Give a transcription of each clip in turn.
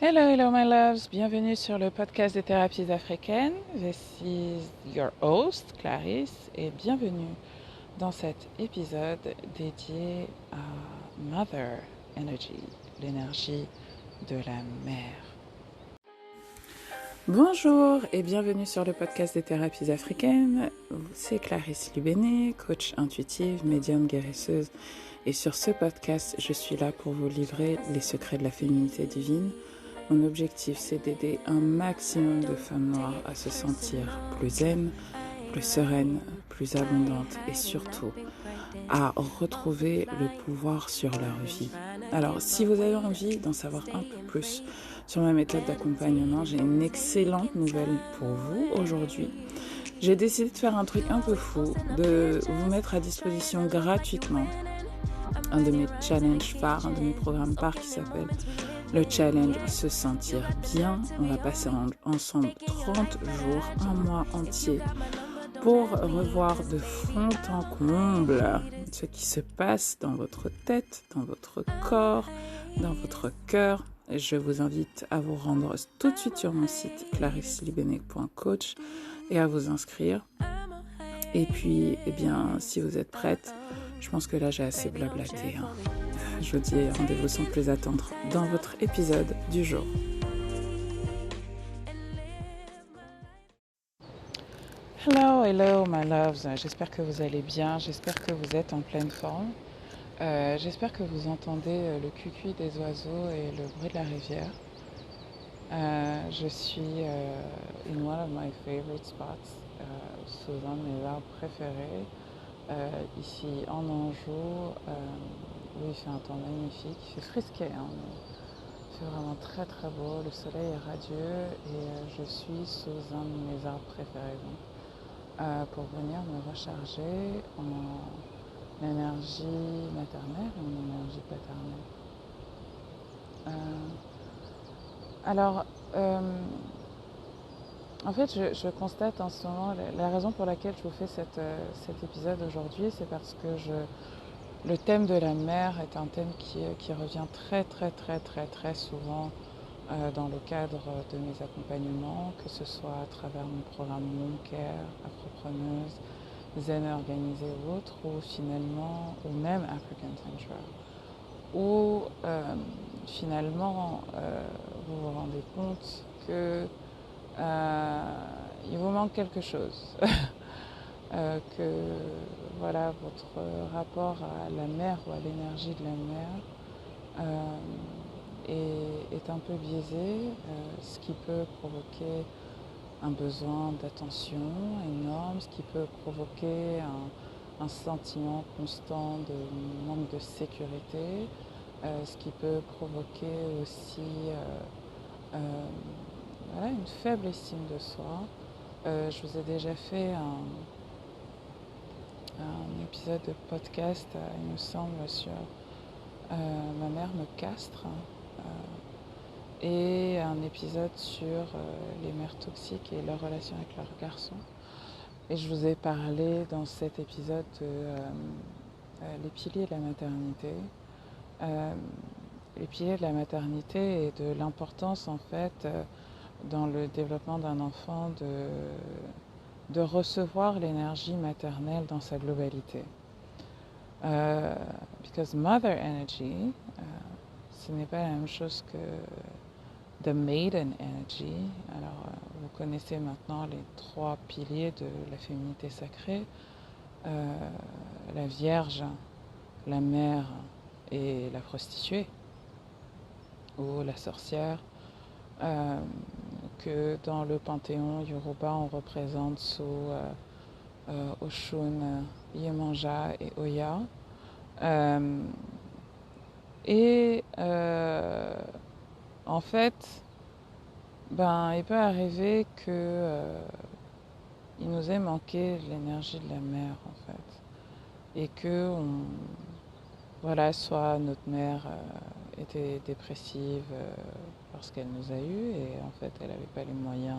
Hello, hello, my loves. Bienvenue sur le podcast des thérapies africaines. This is your host, Clarisse, et bienvenue dans cet épisode dédié à Mother Energy, l'énergie de la mère. Bonjour et bienvenue sur le podcast des thérapies africaines. C'est Clarisse Lubéné, coach intuitive, médium guérisseuse. Et sur ce podcast, je suis là pour vous livrer les secrets de la féminité divine. Mon objectif, c'est d'aider un maximum de femmes noires à se sentir plus zen, plus sereines, plus abondantes et surtout à retrouver le pouvoir sur leur vie. Alors, si vous avez envie d'en savoir un peu plus sur ma méthode d'accompagnement, j'ai une excellente nouvelle pour vous aujourd'hui. J'ai décidé de faire un truc un peu fou, de vous mettre à disposition gratuitement un de mes challenges phares, un de mes programmes phares qui s'appelle le challenge Se Sentir Bien. On va passer ensemble 30 jours, un mois entier pour revoir de fond en comble ce qui se passe dans votre tête, dans votre corps, dans votre cœur. Je vous invite à vous rendre tout de suite sur mon site clarisselibenec.coach et à vous inscrire. Et puis, si vous êtes prête, je pense que là j'ai assez blablaté. Je vous dis rendez-vous sans plus attendre dans votre épisode du jour. Hello, hello my loves, j'espère que vous allez bien, j'espère que vous êtes en pleine forme. J'espère que vous entendez le cuicui des oiseaux et le bruit de la rivière. Je suis in one of my favorite spots, sous un de mes arbres préférés, ici en Anjou, où il fait un temps magnifique, il fait frisquet, il fait vraiment très très beau, le soleil est radieux et je suis sous un de mes arbres préférés pour venir me recharger en énergie maternelle et en énergie paternelle. Alors, en fait, je constate en ce moment, la raison pour laquelle je vous fais cet épisode aujourd'hui, c'est parce que le thème de la mère est un thème qui revient très très très très très souvent dans le cadre de mes accompagnements, que ce soit à travers mon programme Mom Care, Afropreneuse, Zen organisé ou autre, ou même African Sanctuary, où finalement vous vous rendez compte que il vous manque quelque chose. Que voilà, votre rapport à la mère ou à l'énergie de la mère est un peu biaisé, ce qui peut provoquer un besoin d'attention énorme, ce qui peut provoquer un sentiment constant de manque de sécurité, ce qui peut provoquer aussi une faible estime de soi. Je vous ai déjà fait un épisode de podcast, il me semble, sur Ma mère me castre, et un épisode sur les mères toxiques et leur relation avec leurs garçons. Et je vous ai parlé dans cet épisode de les piliers de la maternité. Les piliers de la maternité et de l'importance en fait dans le développement d'un enfant de recevoir l'énergie maternelle dans sa globalité. Because Mother Energy, ce n'est pas la même chose que The Maiden Energy. Alors, vous connaissez maintenant les 3 piliers de la féminité sacrée. La Vierge, la mère et la prostituée, ou la sorcière, que dans le panthéon Yoruba on représente sous Oshun, Iyemanja et Oya. En fait, il peut arriver que il nous ait manqué l'énergie de la mère, en fait, et que soit notre mère était dépressive parce qu'elle nous a eus et en fait elle n'avait pas les moyens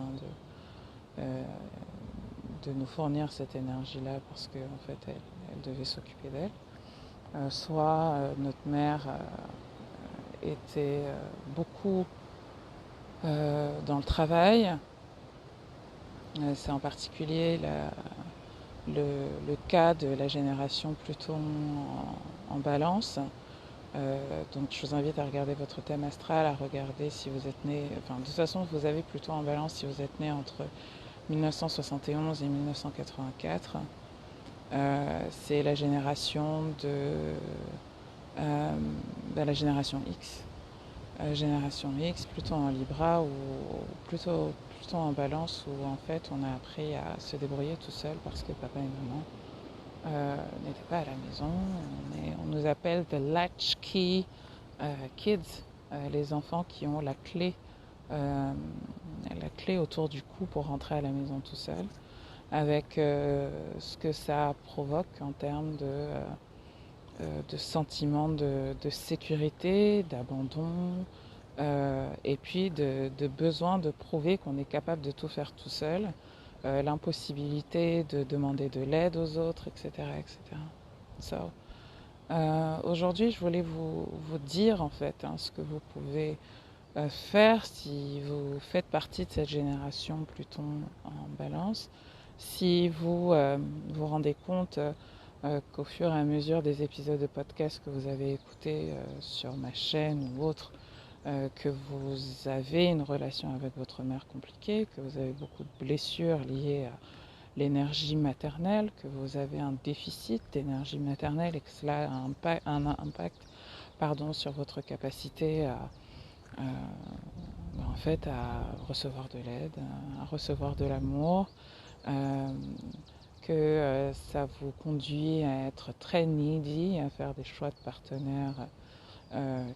de nous fournir cette énergie-là parce qu'en fait elle devait s'occuper d'elle. Soit notre mère était beaucoup dans le travail. C'est en particulier le cas de la génération Pluton en balance. Donc je vous invite à regarder votre thème astral, à regarder si vous êtes né, enfin de toute façon vous avez Pluton en balance si vous êtes né entre 1971 et 1984. C'est la génération la génération X. Génération X, plutôt en Libra ou plutôt en balance où en fait on a appris à se débrouiller tout seul parce que papa et maman n'étaient pas à la maison. On nous appelle the latchkey kids, les enfants qui ont la clé autour du cou pour rentrer à la maison tout seul, avec ce que ça provoque en termes de sentiment de sécurité, d'abandon, et puis de besoin de prouver qu'on est capable de tout faire tout seul, l'impossibilité de demander de l'aide aux autres, etc. etc. So, aujourd'hui, je voulais vous dire en fait ce que vous pouvez faire si vous faites partie de cette génération Pluton en balance, si vous vous rendez compte qu'au fur et à mesure des épisodes de podcast que vous avez écoutés sur ma chaîne ou autre, que vous avez une relation avec votre mère compliquée, que vous avez beaucoup de blessures liées à l'énergie maternelle, que vous avez un déficit d'énergie maternelle et que cela a un impact sur votre capacité en fait, à recevoir de l'aide, à recevoir de l'amour, que ça vous conduit à être très needy, à faire des choix de partenaires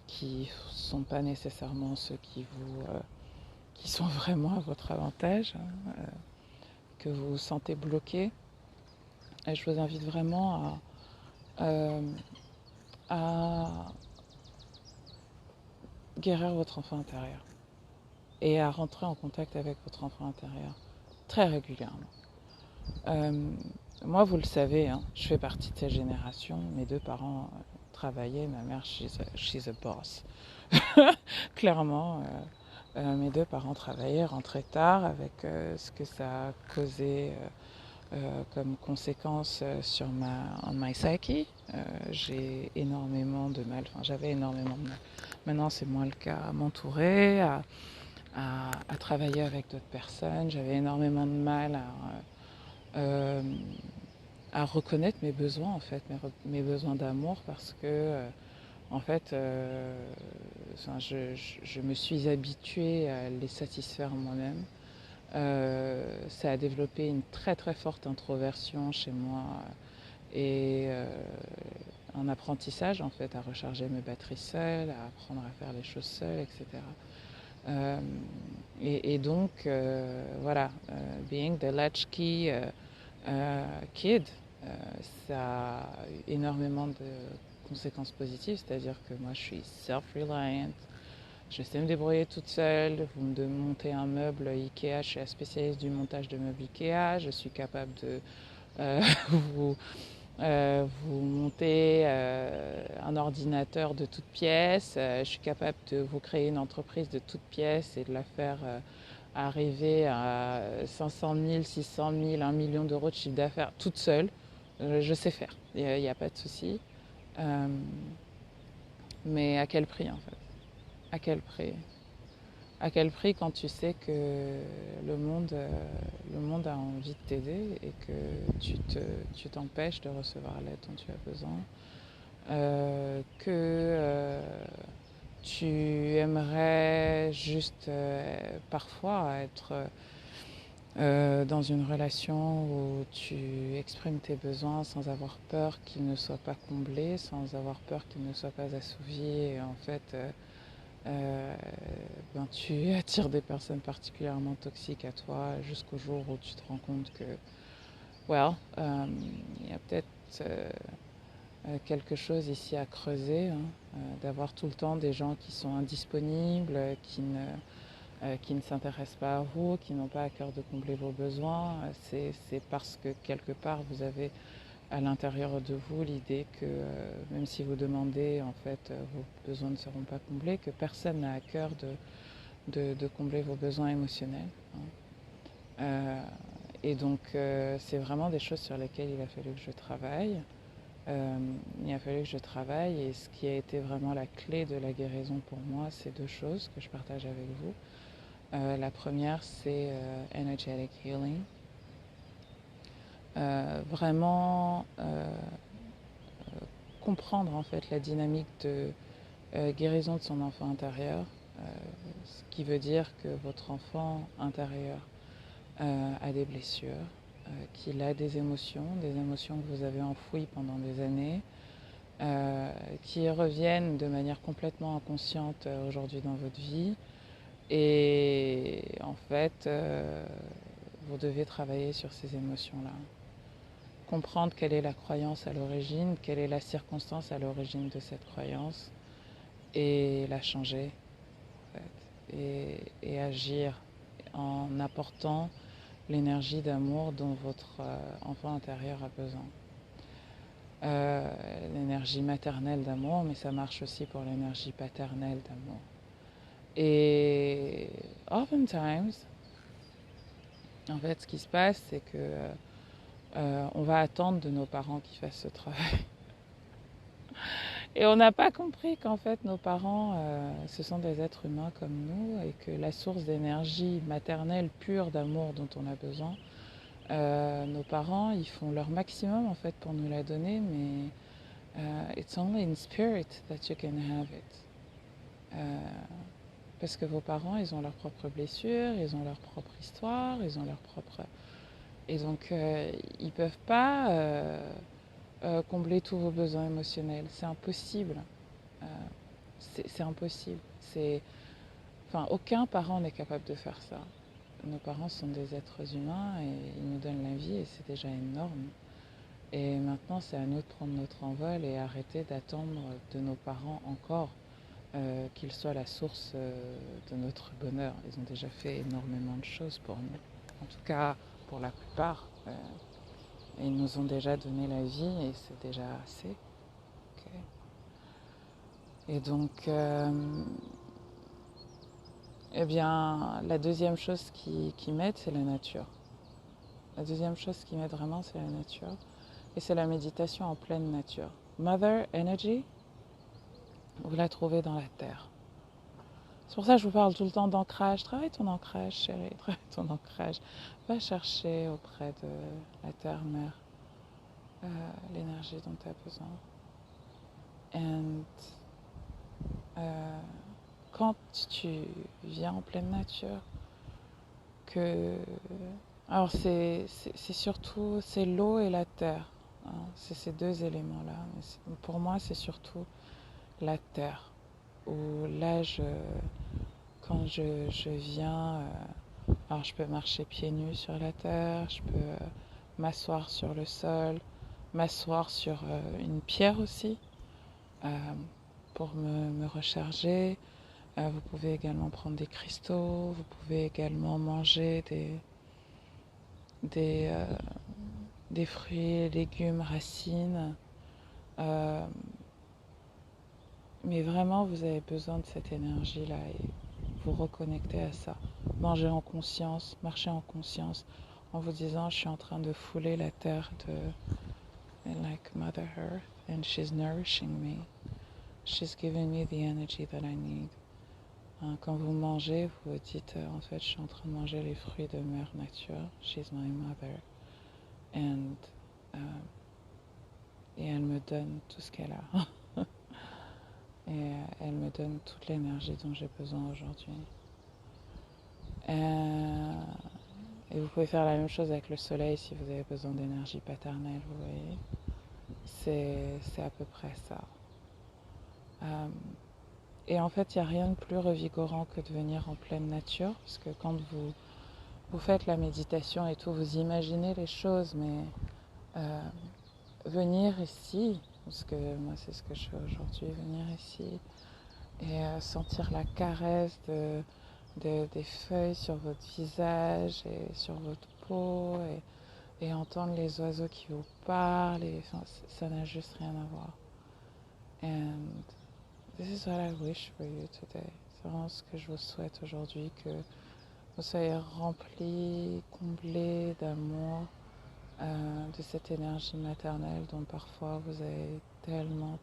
qui ne sont pas nécessairement ceux qui sont vraiment à votre avantage, que vous vous sentez bloqué. Et je vous invite vraiment à guérir votre enfant intérieur et à rentrer en contact avec votre enfant intérieur très régulièrement. Moi, vous le savez, je fais partie de cette génération. Mes deux parents travaillaient, ma mère, she's a boss. Clairement, mes deux parents travaillaient, rentraient tard, avec ce que ça a causé comme conséquence sur my psyche. J'ai énormément de mal, j'avais énormément de mal. Maintenant, c'est moins le cas, à m'entourer, à travailler avec d'autres personnes. J'avais énormément de mal à reconnaître mes besoins, en fait, mes besoins d'amour, parce que en fait, je me suis habituée à les satisfaire moi-même. Ça a développé une très très forte introversion chez moi et un apprentissage en fait à recharger mes batteries seule, à apprendre à faire les choses seule, etc. Et donc voilà, being the latchkey kid, ça a énormément de conséquences positives, c'est-à-dire que moi je suis self-reliant, je sais me débrouiller toute seule. Vous me montez un meuble Ikea, je suis la spécialiste du montage de meubles Ikea, je suis capable de vous, vous monter un ordinateur de toutes pièces, je suis capable de vous créer une entreprise de toutes pièces et de la faire arriver à 500 000, 600 000, 1 million d'euros de chiffre d'affaires toute seule. Je sais faire, il n'y a pas de souci. Mais à quel prix en fait? À quel prix? À quel prix quand tu sais que le monde a envie de t'aider et que tu t'empêches de recevoir l'aide dont tu as besoin, que tu aimerais juste parfois être dans une relation où tu exprimes tes besoins sans avoir peur qu'ils ne soient pas comblés, sans avoir peur qu'ils ne soient pas assouvis. Et en fait, tu attires des personnes particulièrement toxiques à toi jusqu'au jour où tu te rends compte que, il y a peut-être quelque chose ici à creuser, d'avoir tout le temps des gens qui sont indisponibles, qui ne s'intéressent pas à vous, qui n'ont pas à cœur de combler vos besoins. C'est parce que quelque part vous avez à l'intérieur de vous l'idée que même si vous demandez, en fait, vos besoins ne seront pas comblés, que personne n'a à cœur de combler vos besoins émotionnels. Et donc, c'est vraiment des choses sur lesquelles il a fallu que je travaille. Il a fallu que je travaille et ce qui a été vraiment la clé de la guérison pour moi, c'est deux choses que je partage avec vous. La première, c'est energetic healing. Vraiment comprendre en fait la dynamique de guérison de son enfant intérieur, ce qui veut dire que votre enfant intérieur a des blessures, qu'il a des émotions que vous avez enfouies pendant des années, qui reviennent de manière complètement inconsciente aujourd'hui dans votre vie. Et en fait, vous devez travailler sur ces émotions-là. Comprendre quelle est la croyance à l'origine, quelle est la circonstance à l'origine de cette croyance et la changer en fait, et agir en apportant l'énergie d'amour dont votre enfant intérieur a besoin. L'énergie maternelle d'amour, mais ça marche aussi pour l'énergie paternelle d'amour. Et oftentimes, en fait, ce qui se passe, c'est que on va attendre de nos parents qu'ils fassent ce travail. Et on n'a pas compris qu'en fait, nos parents, ce sont des êtres humains comme nous et que la source d'énergie maternelle pure d'amour dont on a besoin, nos parents, ils font leur maximum en fait pour nous la donner, mais it's only in spirit that you can have it. Parce que vos parents, ils ont leurs propres blessures, ils ont leur propre histoire, ils ont leur propre... Et donc, ils ne peuvent pas combler tous vos besoins émotionnels. C'est impossible. C'est impossible. Enfin, aucun parent n'est capable de faire ça. Nos parents sont des êtres humains et ils nous donnent la vie et c'est déjà énorme. Et maintenant, c'est à nous de prendre notre envol et arrêter d'attendre de nos parents encore qu'ils soient la source de notre bonheur. Ils ont déjà fait énormément de choses pour nous. En tout cas, pour la plupart. Ils nous ont déjà donné la vie et c'est déjà assez. Okay. Et donc, eh bien, la deuxième chose qui m'aide, c'est la nature. La deuxième chose qui m'aide vraiment, c'est la nature. Et c'est la méditation en pleine nature. Mother Energy, vous la trouvez dans la terre. C'est pour ça que je vous parle tout le temps d'ancrage. Travaille ton ancrage, chérie. Travaille ton ancrage. Va chercher auprès de la terre-mère l'énergie dont tu as besoin. Et quand tu viens en pleine nature, alors c'est surtout c'est l'eau et la terre, hein, c'est ces deux éléments-là. Mais pour moi, c'est surtout la terre. Où là, quand je viens, alors je peux marcher pieds nus sur la terre, je peux m'asseoir sur le sol, m'asseoir sur une pierre aussi pour me recharger. Vous pouvez également prendre des cristaux, vous pouvez également manger des fruits, légumes, racines. Mais vraiment, vous avez besoin de cette énergie-là et vous reconnecter à ça. Manger en conscience, marcher en conscience, en vous disant, je suis en train de fouler la terre like Mother Earth, and she's nourishing me. She's giving me the energy that I need. Quand vous mangez, vous vous dites, en fait, je suis en train de manger les fruits de Mère Nature. She's my mother. Et elle me donne tout ce qu'elle a. Et elle me donne toute l'énergie dont j'ai besoin aujourd'hui. Et vous pouvez faire la même chose avec le soleil si vous avez besoin d'énergie paternelle, vous voyez. C'est à peu près ça. Et en fait, il n'y a rien de plus revigorant que de venir en pleine nature, parce que quand vous faites la méditation et tout, vous imaginez les choses, mais venir ici, parce que moi c'est ce que je fais aujourd'hui, venir ici et sentir la caresse des feuilles sur votre visage et sur votre peau et entendre les oiseaux qui vous parlent, enfin, ça n'a juste rien à voir. And this is what I wish for you today. C'est simplement ce que je vous souhaite aujourd'hui, que vous soyez remplis, comblés d'amour, de cette énergie maternelle dont parfois vous avez tellement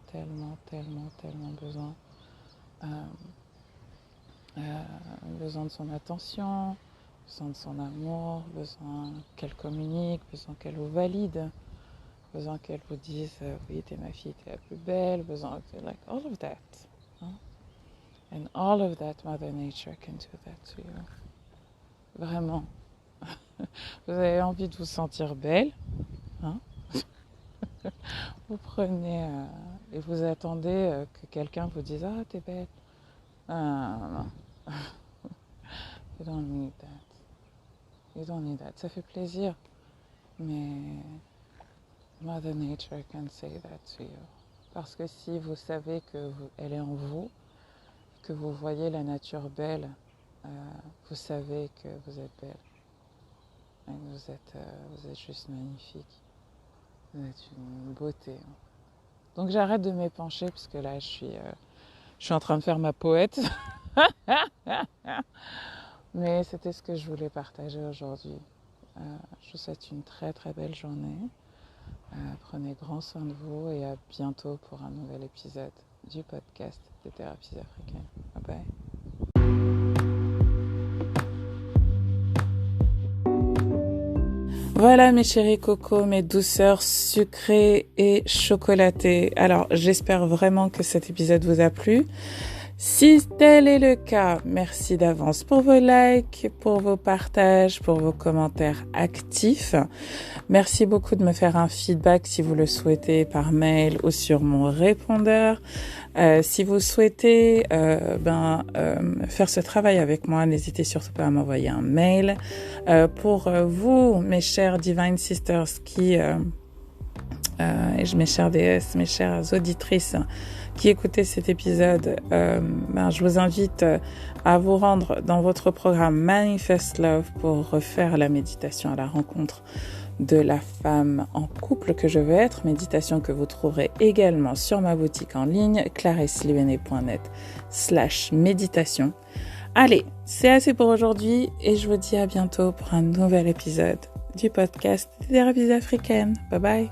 besoin. Besoin de son attention, besoin de son amour, besoin qu'elle communique, besoin qu'elle vous valide, besoin qu'elle vous dise oui, t'es ma fille, t'es la plus belle, besoin de like all of that. And all of that, Mother Nature can do that to you. Vraiment. Vous avez envie de vous sentir belle, hein? Vous prenez et vous attendez que quelqu'un vous dise ah, t'es belle. Non. You don't need that. You don't need that. Ça fait plaisir, mais Mother Nature can say that to you. Parce que si vous savez qu'elle est en vous, que vous voyez la nature belle, vous savez que vous êtes belle. Et vous êtes juste magnifique. Vous êtes une beauté. Donc j'arrête de m'épancher parce que là je suis en train de faire ma poète. Mais c'était ce que je voulais partager aujourd'hui. Je vous souhaite une très belle journée. Prenez grand soin de vous et à bientôt pour un nouvel épisode du podcast des thérapies africaines. Bye bye. Voilà mes chéris cocos, mes douceurs sucrées et chocolatées. Alors j'espère vraiment que cet épisode vous a plu. Si tel est le cas, merci d'avance pour vos likes, pour vos partages, pour vos commentaires actifs. Merci beaucoup de me faire un feedback si vous le souhaitez par mail ou sur mon répondeur. Si vous souhaitez faire ce travail avec moi, n'hésitez surtout pas à m'envoyer un mail. Pour vous, mes chères Divine Sisters, mes chères déesses, mes chères auditrices qui écoutez cet épisode, je vous invite à vous rendre dans votre programme Manifest Love pour refaire la méditation à la rencontre de la femme en couple que je veux être, méditation que vous trouverez également sur ma boutique en ligne claricelibene.net/méditation. Allez, c'est assez pour aujourd'hui et je vous dis à bientôt pour un nouvel épisode du podcast des thérapies africaines. Bye bye.